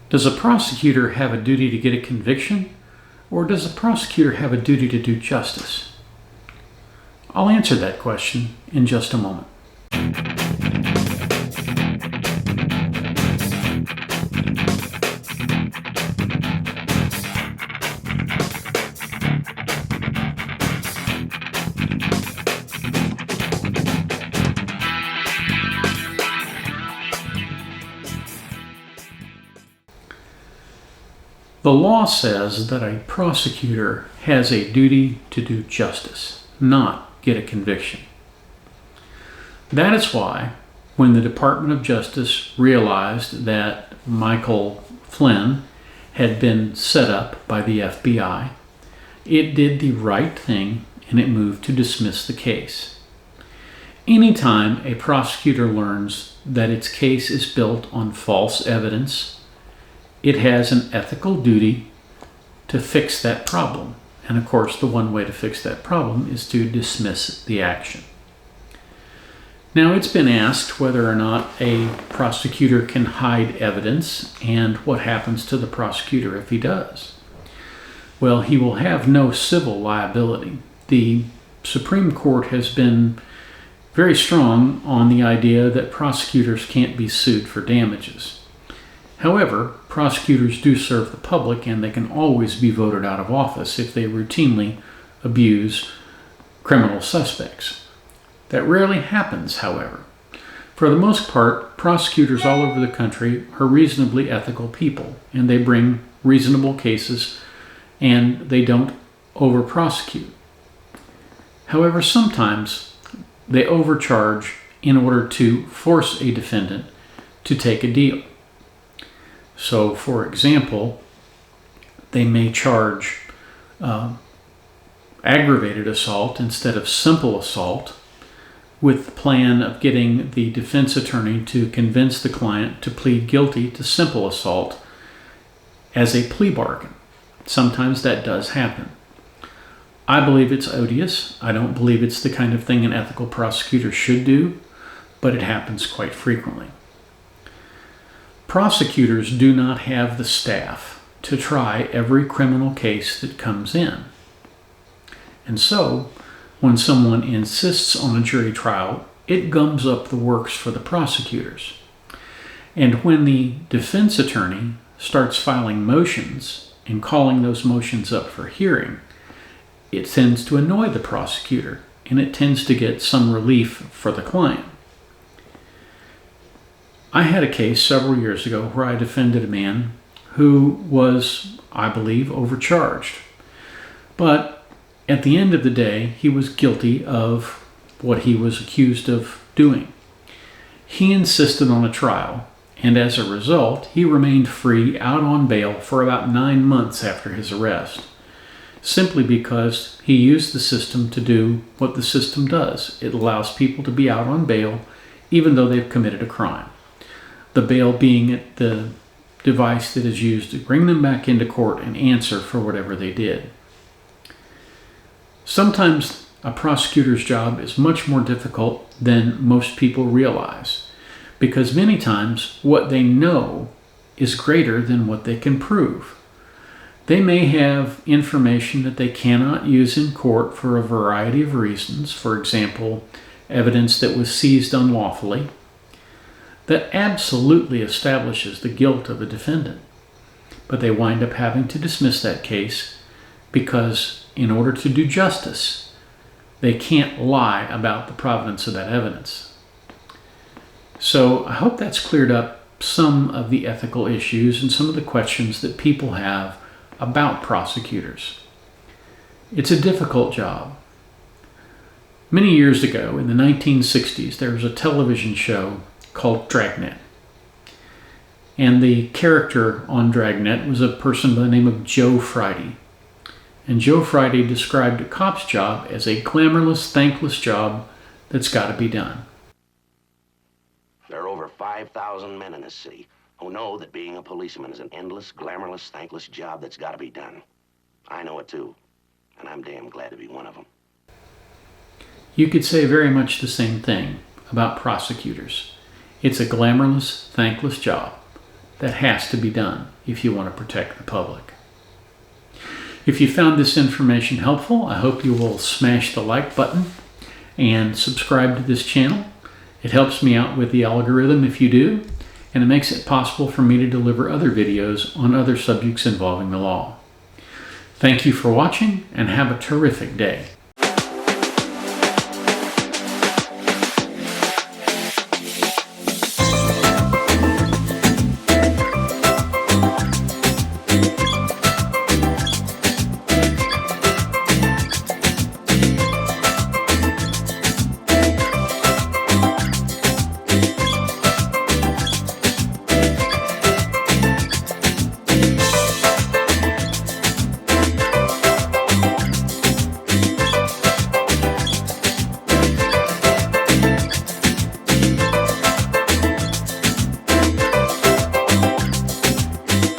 Does a prosecutor have a duty to get a conviction, or does a prosecutor have a duty to do justice? I'll answer that question in just a moment. The law says that a prosecutor has a duty to do justice, not get a conviction. That is why, when the Department of Justice realized that Michael Flynn had been set up by the FBI, it did the right thing and it moved to dismiss the case. Anytime a prosecutor learns that its case is built on false evidence, it has an ethical duty to fix that problem. And of course, the one way to fix that problem is to dismiss the action. Now, it's been asked whether or not a prosecutor can hide evidence and what happens to the prosecutor if he does. Well, he will have no civil liability. The Supreme Court has been very strong on the idea that prosecutors can't be sued for damages. However, prosecutors do serve the public, and they can always be voted out of office if they routinely abuse criminal suspects. That rarely happens, however. For the most part, prosecutors all over the country are reasonably ethical people, and they bring reasonable cases, and they don't over-prosecute. However, sometimes they overcharge in order to force a defendant to take a deal. So, for example, they may charge aggravated assault instead of simple assault, with the plan of getting the defense attorney to convince the client to plead guilty to simple assault as a plea bargain. Sometimes that does happen. I believe it's odious. I don't believe it's the kind of thing an ethical prosecutor should do, but it happens quite frequently. Prosecutors do not have the staff to try every criminal case that comes in. And so, when someone insists on a jury trial, it gums up the works for the prosecutors. And when the defense attorney starts filing motions and calling those motions up for hearing, it tends to annoy the prosecutor, and it tends to get some relief for the client. I had a case several years ago where I defended a man who was, I believe, overcharged. But at the end of the day, he was guilty of what he was accused of doing. He insisted on a trial, and as a result, he remained free out on bail for about 9 months after his arrest, simply because he used the system to do what the system does. It allows people to be out on bail even though they've committed a crime. The bail being the device that is used to bring them back into court and answer for whatever they did. Sometimes a prosecutor's job is much more difficult than most people realize, because many times what they know is greater than what they can prove. They may have information that they cannot use in court for a variety of reasons, for example, evidence that was seized unlawfully, that absolutely establishes the guilt of a defendant. But they wind up having to dismiss that case because in order to do justice, they can't lie about the provenance of that evidence. So I hope that's cleared up some of the ethical issues and some of the questions that people have about prosecutors. It's a difficult job. Many years ago, in the 1960s, there was a television show called Dragnet. And the character on Dragnet was a person by the name of Joe Friday. And Joe Friday described a cop's job as a glamorous, thankless job that's got to be done. There are over 5,000 men in this city who know that being a policeman is an endless, glamorous, thankless job that's got to be done. I know it too, and I'm damn glad to be one of them. You could say very much the same thing about prosecutors. It's a glamorous, thankless job, that has to be done if you want to protect the public. If you found this information helpful, I hope you will smash the like button and subscribe to this channel. It helps me out with the algorithm if you do, and it makes it possible for me to deliver other videos on other subjects involving the law. Thank you for watching, and have a terrific day.